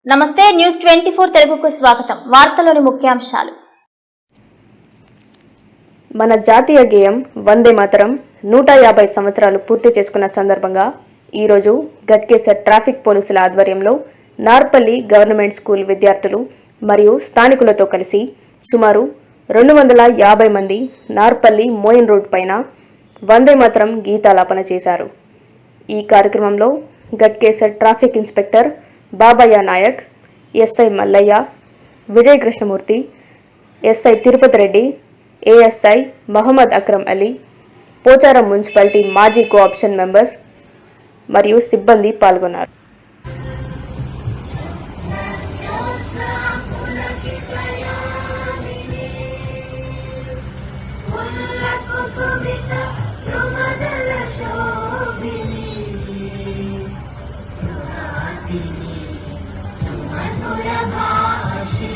నమస్తే న్యూస్ 24 తెలుగుకు స్వాగతం. వార్తల్లోని ముఖ్యాంశాలు. మన జాతీయ గేయం వందే మాతరం 150 సంవత్సరాలు పూర్తి చేసుకున్న సందర్భంగా ఈరోజు గట్కేసర్ ట్రాఫిక్ పోలీసుల ఆధ్వర్యంలో నార్పల్లి గవర్నమెంట్ స్కూల్ విద్యార్థులు మరియు స్థానికులతో కలిసి సుమారు 250 మంది నార్పల్లి మోయిన్ రోడ్ పైన వందే మాతరం గీతాలాపన చేశారు. ఈ కార్యక్రమంలో Ghatkesar traffic inspector Babayya Naik, SI Mallayya, Vijay Krishnamurthy, SI Tirupati Reddy, ASI Mohammed Akram Ali, Pocharam municipality మాజీ కోఆప్షన్ మెంబర్స్ మరియు సిబ్బంది పాల్గొన్నారు. సుమధుర భాషి